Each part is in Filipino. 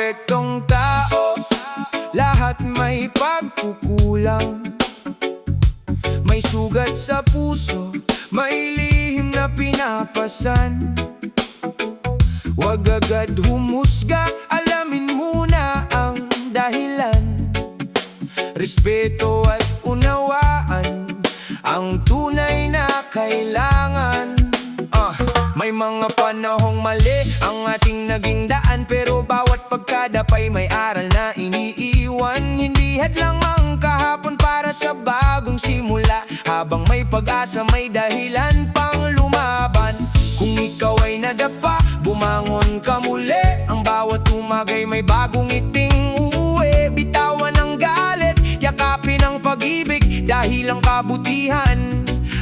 perpektong tao, lahat may pagkukulang. May sugat sa puso, may lihim na pinapasan. Huwag agad humusga, alamin muna ang dahilan. Respeto at unawaan ang tunay na kailangan. May mga panahong mali ang ating naging daan, pero bawat pagkadapay may aral na iniiwan. Hindi hadlang ang kahapon para sa bagong simula. Habang may pag-asa, may dahilan pang lumaban. Kung ikaw ay nadapa, bumangon ka muli. Ang bawat umagay may bagong iting uuwi. Bitawan ang galit, yakapin ang pag-ibig, dahil ang kabutihan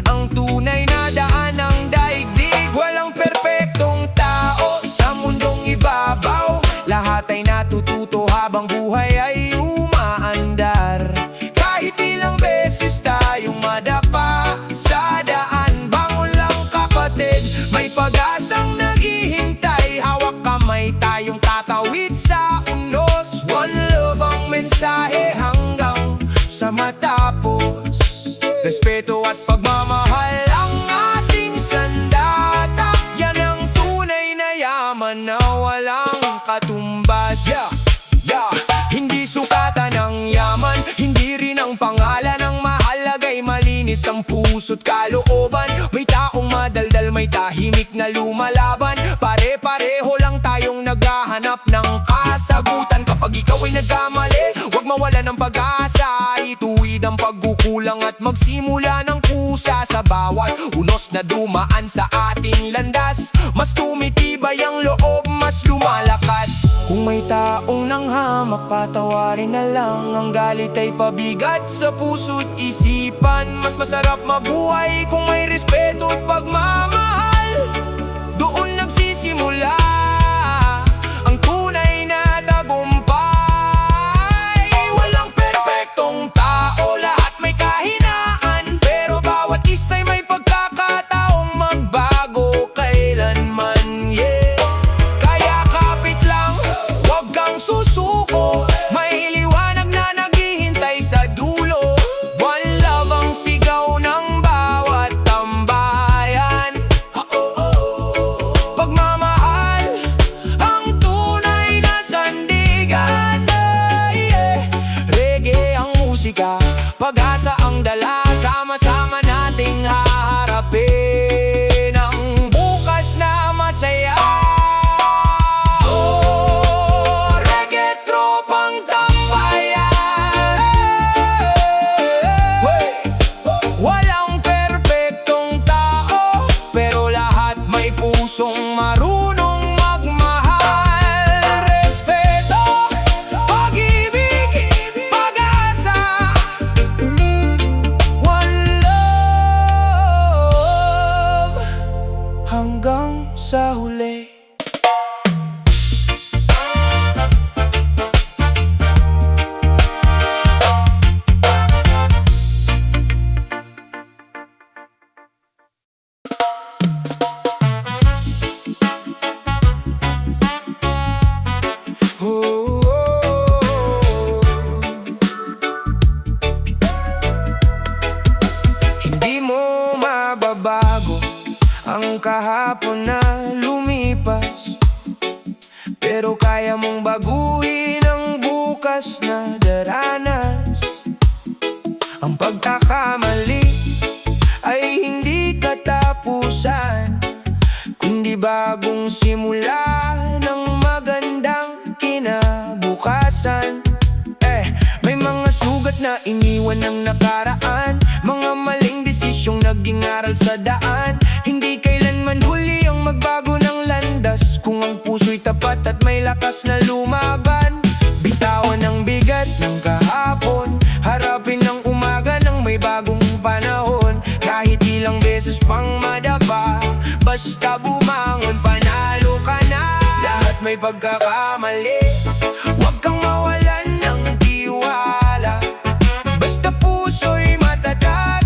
ang tunay na daan ng daigdig. Walang perpektong tao sa mundong ibabaw. Lahat ay natututo habang buhay ay umaandar. Kahit ilang beses tayong madapa sa daan, bangon lang kapatid, may pag-asang naghihintay. Hawak kamay, tayong tatawid sa unos. One love ang mensahe hanggang sa matapos. Respeto at pagmamahal ang ating sandata. Yan ang tunay na yaman na walang katumbas. Hindi sukatan ang yaman, hindi rin ang pangalan. Ang mahalaga'y malinis ang puso't kalooban. May taong madaldal, may tahimik na lumalaban. Pare-pareho lang tayong naghahanap ng kasagutan. Kapag ikaw ay nagkamali, huwag mawalan ng pag-asa. Ituwid ang pagkukulang at magsimula ng kusa. Sa bawat unos na dumaan sa ating landas, mas tumitibay ang loob, mas lumalakas. Kung may taong nanghamak, patawarin na lang. Ang galit ay pabigat sa puso't isipan. Mas masarap mabuhay kung may respeto at pagmamahal. Doon nagsisimula ang tunay na tagumpay. Walang perpektong tao, lahat may kahinaan, pero bawat isa'y may pagkakataong magbago kailanman. Kaya kapit lang, huwag kang susuko. May liwanag na naghihintay sa dulo. One love ang sigaw ng bawat tambayan. Pagmamahal ang tunay na sandigan. Reggae ang musika, pag-asa ang dala. Sama-sama nating haharapin ang bukas na masaya. Reggae tropang tambayan. Walang perpektong tao, pero lahat may pusong marunong magmahal. Respeto, pag-ibig, pag-asa. One love hanggang sa huli. Hindi mo mababago ang kahapon na lumipas, pero kaya mong baguhin ang bukas na daranas. Ang pagkakamali ay hindi katapusan, kundi bagong simula ng magandang kinabukasan. May mga sugat na iniwan ng nakaraan, mga maling desisyong naging aral sa daan. Hindi kailanman huli ang magbago ng landas, kung ang puso'y tapat at may lakas na lumaban. Bitawan ang bigat ng kahapon, harapin ang umaga ng may bagong panahon. Kahit ilang beses pang madapa, basta bumangon, panalo ka na. Lahat may pagkakamali, huwag kang mawalan ng tiwala. Basta puso'y matatag,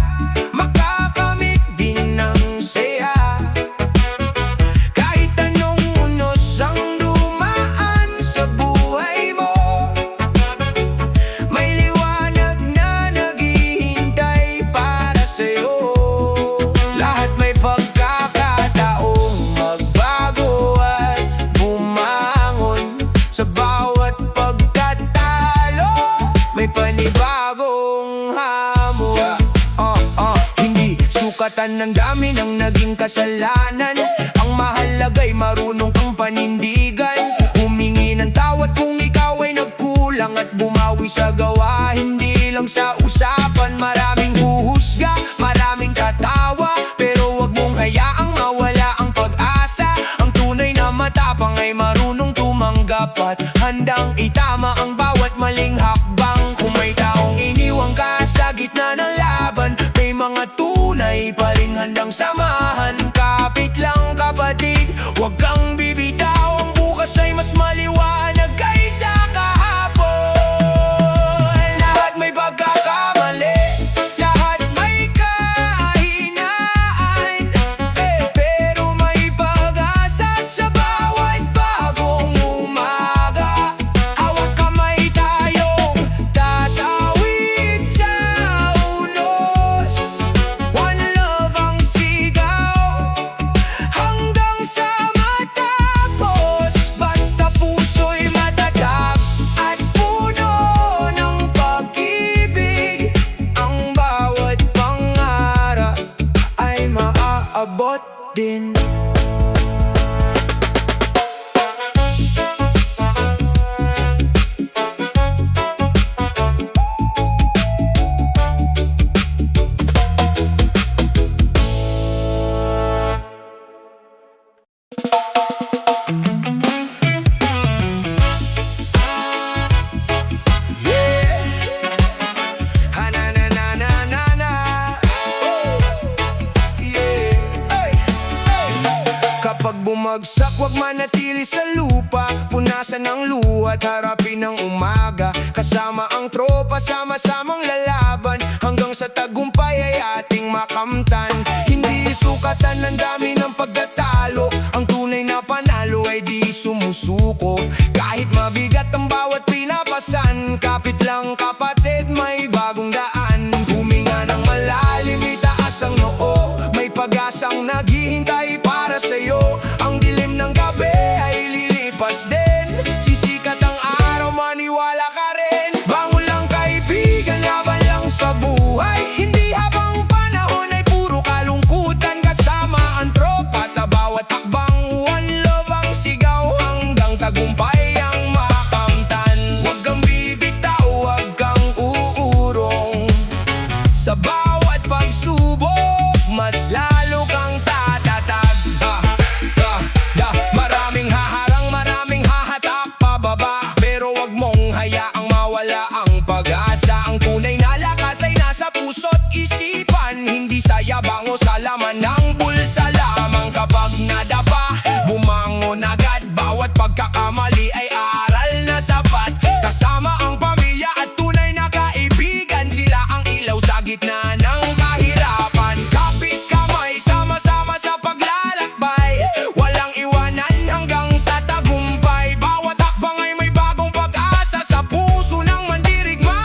makakamit din ng saya. Kahit anong unos ang dumaan sa buhay, panibagong hamon. Hindi sukatan ng dami ng naging kasalanan. Ang mahalaga'y marunong kang panindigan. Humingi ng tawad kung ikaw ay nagkulang, at bumawi sa gawa, hindi lang sa usapan. Maraming huhusga, maraming tatawa, pero wag mong hayaang mawala ang pag-asa. Ang tunay na matapang ay marunong tumanggap at handang itama ang bawat maling hakbang. Kung may taong iniwang ka sa gitna ng laban, may mga tunay pa rin handang samahan. Kapit lang kapatid, wag kang bibitaw. Ang bukas ay mas maliwanag kaysa kahapon. Lahat may pagkakamali, lahat may kahinaan, pero may pag-asa sa bawat bagong umaga. Hawak kamay tayong tatawid sa unos. One love ang sigaw hanggang sa matapos. Basta puso'y matatag at puno ng pag-ibig, ang bawat pangarap ay maaabot din. Kapag bumagsak, wag manatili sa lupa. Punasan ng luha at harapin ang umaga. Kasama ang tropa, sama-samang lalaban, hanggang sa tagumpay ay ating makamtan. Hindi sukatan ng dami ng pagtatalo, ang tunay na panalo ay di sumusuko. Kahit mabigat ang bawat pinapasan, kapit lang kapatid, may bagong daan. Huminga ng malalim, itaas ang noo, may pag-asang naghihintay para sa'yo. Ang dilim ng gabi ay lilipas din, sisikat ang araw, maniwala ka rin. Bangon lang kaibigan, laban lang sa buhay, hindi habang panahon ay puro kalungkutan. Kasama ang tropa sa bawat hakbang, one love ang sigaw hanggang tagumpay ang makamtan. Huwag kang bibitaw, huwag kang uurong, sa bawat pagsubok mas lalo kang tatatag. Maraming haharang, maraming hahatak pababa, pero wag mong hayaang mawala ang pag-asa. Ang tunay na lakas ay nasa puso't isipan, hindi sa yabang o sa laman ng bulsa lamang. Kapag nadapa, bumangon agad, bawat pagkakamali ay aral na sapat. Kasama ang pamilya at tunay na kaibigan, sila ang ilaw sa gitna ng kahirapan. Kapit kamay, sama-sama sa paglalakbay, walang iwanan hanggang sa tagumpay. Bawat hakbang ay may bagong pag-asa sa puso ng mandirigma.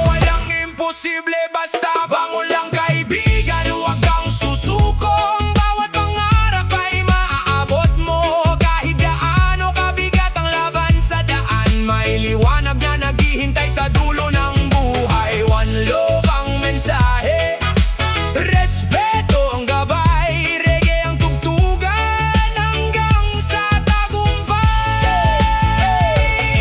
Walang imposible, basta bangon lang kaibigan, huwag kang susuko. Ang bawat pangarap ay maaabot mo, kahit gaano kabigat ang laban sa daan. May liwanag na naghihintay sa dulo ng buhay. One love ang mensahe, respeto ang gabay, reggae ang tugtugan hanggang sa tagumpay.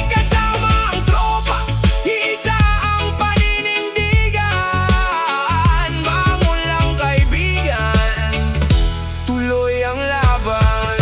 Kasama ang tropa, isa ang paninindigan. Bangon lang kaibigan, tuloy ang laban.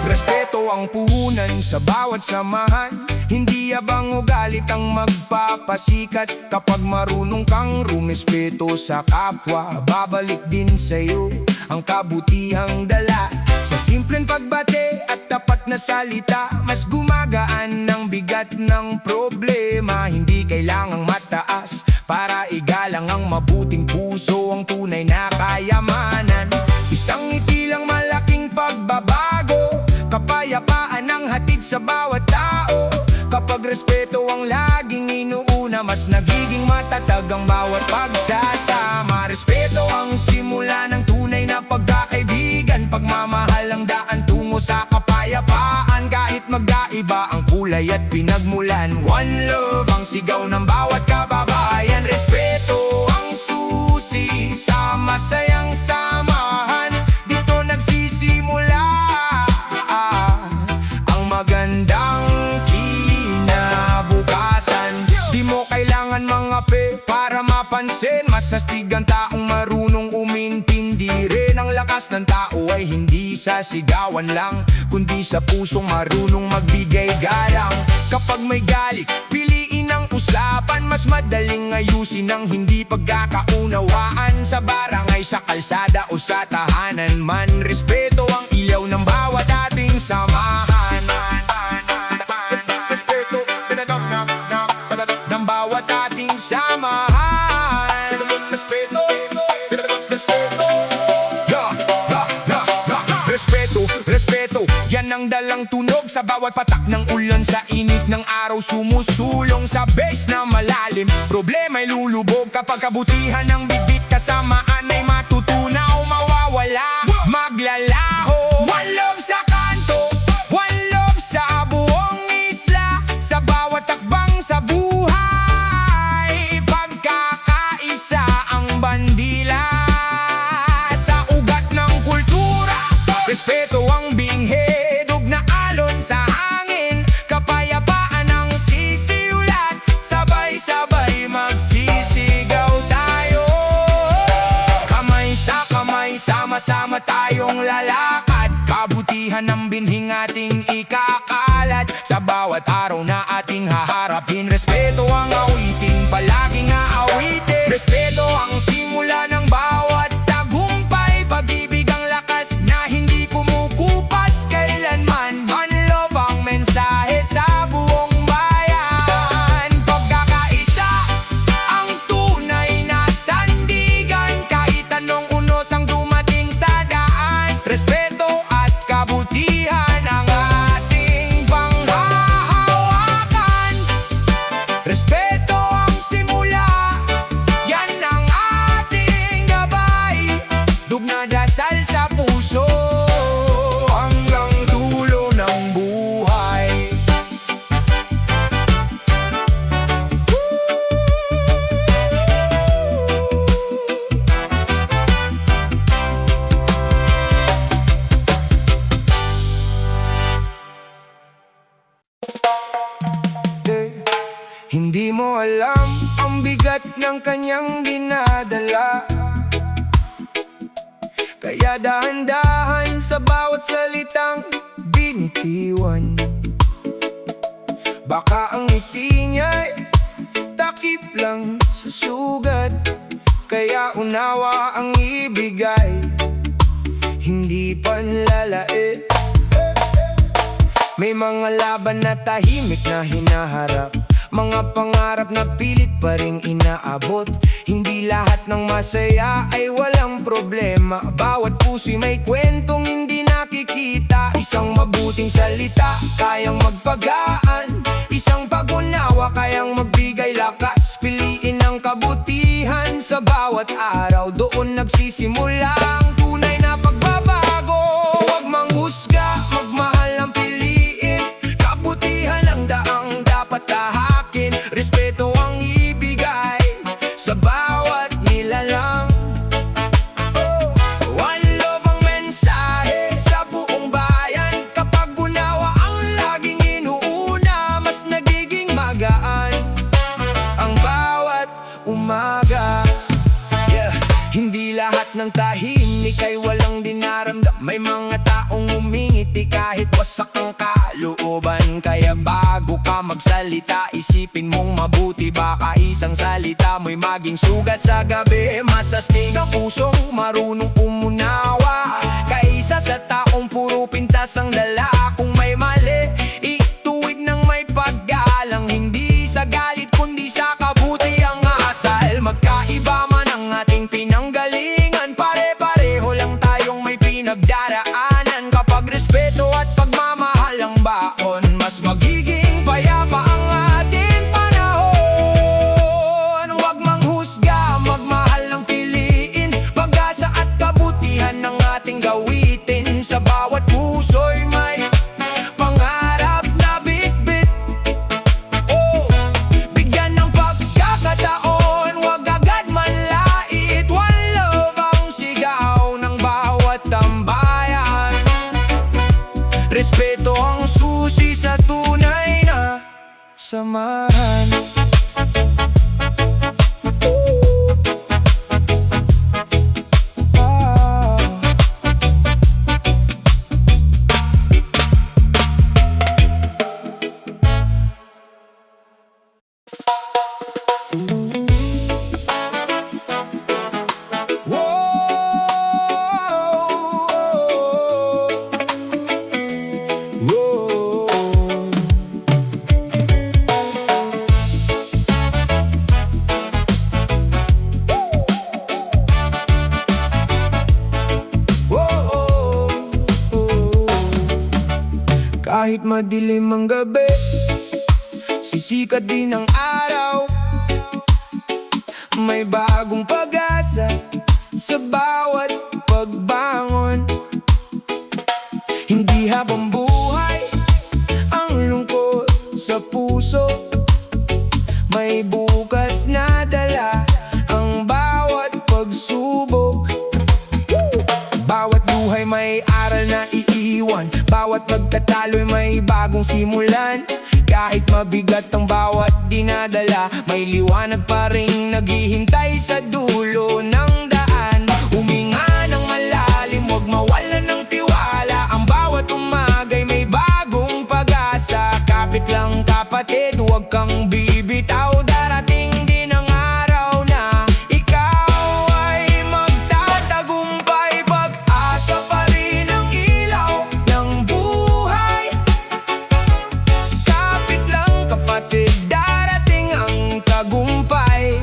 Respeto ang puhunan sa bawat samahan, hindi abang o galit ang magpapasikat. Kapag marunong kang rumespeto sa kapwa, babalik din sa'yo ang kabutihang dala. Sa simpleng pagbate at tapat na salita, mas gumagaan ang bigat ng problema. Hindi kailangang mataas para igalang ang mabuting puso, ang tunay na kayamanan. Isang ngiti lang malaking pagbabago, kapayapaan ang hatid sa bawat tao. Kapag respeto ang laging inuuna, mas nagiging matatag ang bawat pagsasama. Respeto ang simula ng tunay na pagkakaibigan, pagmamahal ang daan tungo sa kapayapaan. Kahit magkaiba ang kulay at pinagmulan, one love ang sigaw ng bawat kababayan. Respeto ang susi sa masayang samahan, dito nagsisimula ang magandang kinabukasan. Di mo kailangan mangapi para mapansin, mas astig ang taong marunong umintindi rin. Ang lakas ng tao ay hindi sa sigawan lang, kundi sa pusong marunong magbigay galang. Kapag may galit, piliin ang usapan, mas madaling ayusin ang hindi pagkakaunawaan. Sa barangay, sa kalsada o sa tahanan man, respeto ang ilaw ng bawat ating samahan. Respeto ng bawat ating samahan. Respeto, respeto, respeto, respeto, yan ang dalang tunog sa bawat patak ng ulan. Sa init ng araw sumusulong sa base na malalim. Problema ay lulubog kapag kabutihan ng bibig. Kasamaan ay matutunaw, mawawala, maglalaho. One love sa kanto, one love sa buong isla. Sa bawat takbang sa buhay, pagkakaisa ang bandila. Sa ugat ng kultura, respeto ang binghe, dug na alon sa hangin. Kapayapaan ang sisiulat, sabay-sabay magsisigaw tayo. Kamay sa kamay, sama-sama tayong lalakad. Kabutihan ng binhing ating ikakalat sa bawat araw na ating haharapin. Respeto ang awitin, palaging aawitin. Respeto ang simula ng bawat tagumpay. Pag-ibig ang lakas na hindi kumukupas kailanman. Unlove ang mensahe sa buong bayan. Pagkakaisa ang tunay na sandigan, kahit anong unos ang dumating sa daan. Respeto at kabutihan ang ating panghahawakan. Respeto ang simula, yan ang ating gabay. Dug na dasal sa puso hanggang dulo ng buhay. Hindi mo alam ang bigat ng kanyang dinadala, kaya dahan-dahan sa bawat salitang binitiwan. Baka ang ngiti niya'y takip lang sa sugat, kaya unawa ang ibigay, hindi panlalait. May mga laban na tahimik na hinaharap, mga pangarap na pilit pa ring inaabot. Hindi lahat ng masaya ay walang problema, bawat puso'y may kwentong hindi nakikita. Isang mabuting salita kayang magpagaan, isang pag-unawa kayang magbigay lakas. Piliin ang kabutihan sa bawat araw, doon nagsisimula ang tunay na pagbabago. Huwag manghusga, magmahal ang piliin, kabutihan ang daang dapat tahakin. Respeto ang ibigay sa bawat nilalang. One love ang mensahe sa buong bayan. Kapag unawa ang laging inuuna, mas nagiging magaan ang bawat umaga. Hindi lahat ng tahimik ay walang dinaramdam. May mga taong umingiti kahit wasak ang kalooban. Kaya bago ka magsalita, isipin mong mabuti. Baka isang salita mo'y maging sugat sa gabi. Mas astig ang pusong marunong umunawa, kaysa sa taong puro pintas ang dala. Kung may mali, ituwid ng may paggalang, hindi sa galit kundi sa samahan. Kahit madilim ang gabi, sisikat din ang araw. May bagong pag-asa sa bawat pagbangon. Hindi habang buhay ang lungkot sa puso. May bukas na dala ang bawat pagsubok. Bawat luhay may aral na iiwan. Bawat magtatalo'y may bagong simulan. Kahit mabigat ang bawat dinadala, may liwanag pa ring naghihintay sa dulo ng daan. Huminga ng malalim, huwag mawalan ng tiwala. Ang bawat umaga'y may bagong pag-asa. Kapit lang kapatid, huwag kang bibitaw. Darating din ang araw na ikaw ay magtatagumpay. Pag-asa pa rin ang ilaw ng buhay. Kapit lang kapatid, darating ang tagumpay.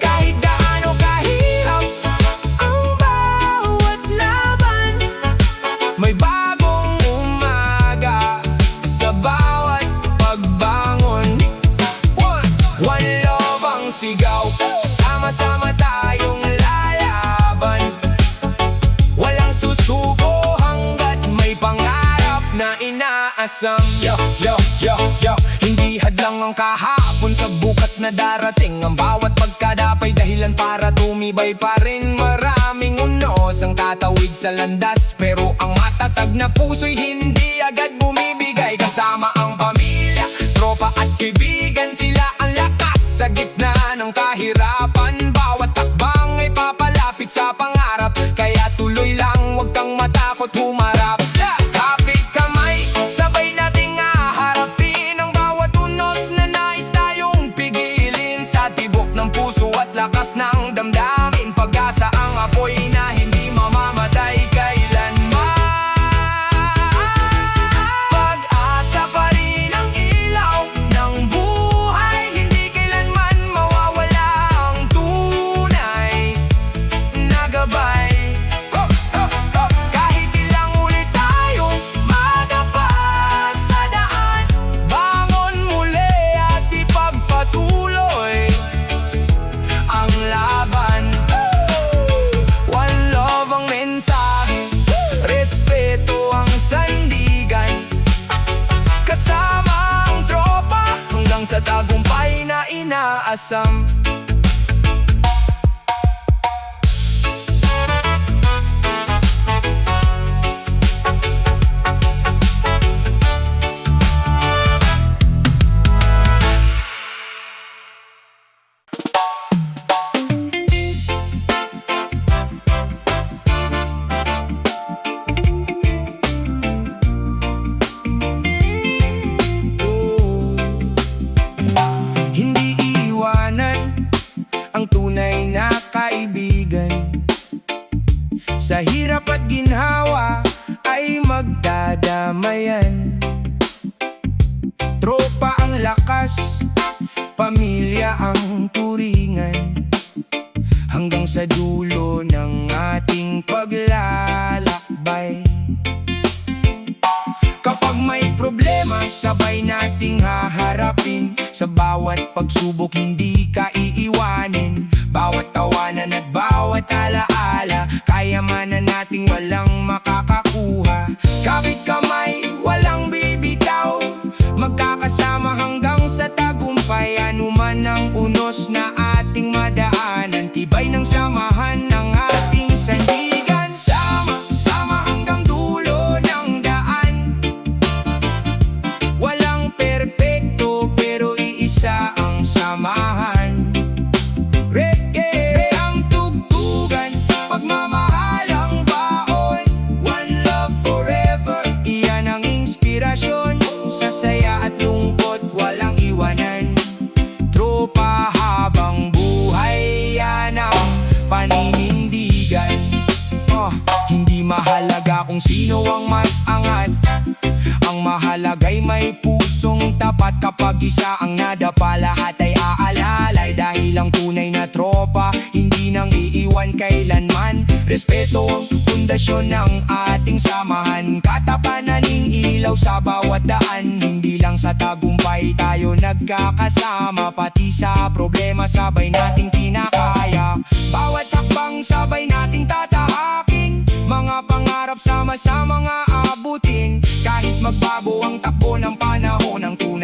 Kahit gaano kahirap ang bawat laban, may bagong umaga sa bawat pagbangon. One love ang sigaw, sama-sama tayong lalaban. Walang susuko hanggat may pangarap na inaasam. Hindi hadlang ang kahapon sa bukas na darating. Ang bawat pagkadapay dahilan para tumibay pa rin. Maraming unos ang tatawid sa landas, pero ang matatag na puso'y hindi agad bumibigay. Kasama ang pamilya, tropa at kaibigan, sila ang lakas sa gitna ng kahirapan. Bawat takbang ay papalapit sa pangarap, kaya tuloy lang, huwag kang matakot humarap. Kapit kamay, sabay nating haharapin ang bawat unos na nais tayong pigilin. Sa tibok ng puso at lakas ng damdamin, pag-asa ang apoy na hindi mamamatay kailanman. Pag-asa pa rin ang ilaw ng buhay, hindi kailanman mawawala ang tunay na gabay. Kahit ilang ulit tayong madapa sa daan, bangon muli at ipagpatuloy ang laban. One love ang mensahe, respeto ang sandigan. Kasama ang tropa hanggang sa tagumpay na inaasam. Hindi iwanan ang tunay na kaibigan. Sa hirap at ginhawa ay magdadamayan. Tropa ang lakas, pamilya ang turingan. Hanggang sa dulo ng ating paglalakbay. Kapag may problema, sabay nating haharapin. Sa bawat pagsubok, hindi ka iiwanin. Bawat tawanan at bawat alaala, kayamanan nating walang makakakuha. Kapit kamay, walang bibitaw, magkakasama hanggang sa tagumpay. Anuman ang unos na ating madaanan, tibay ng samahan ng ating sandigan. Sama-sama hanggang dulo ng daan. Walang perpekto At kapag isa ang nadapa, lahat ay aalalay. Dahil ang tunay na tropa, hindi nang iiwan kailanman. Respeto ang pundasyon ng ating samahan. Katapananing ilaw sa bawat daan. Hindi lang sa tagumpay tayo nagkakasama, pati sa problema sabay nating kinakaya. Bawat hakbang sabay nating tatahakin, mga pangarap sama-sama nga abutin. Kahit magbago ang takbo ng panahon, ang tunay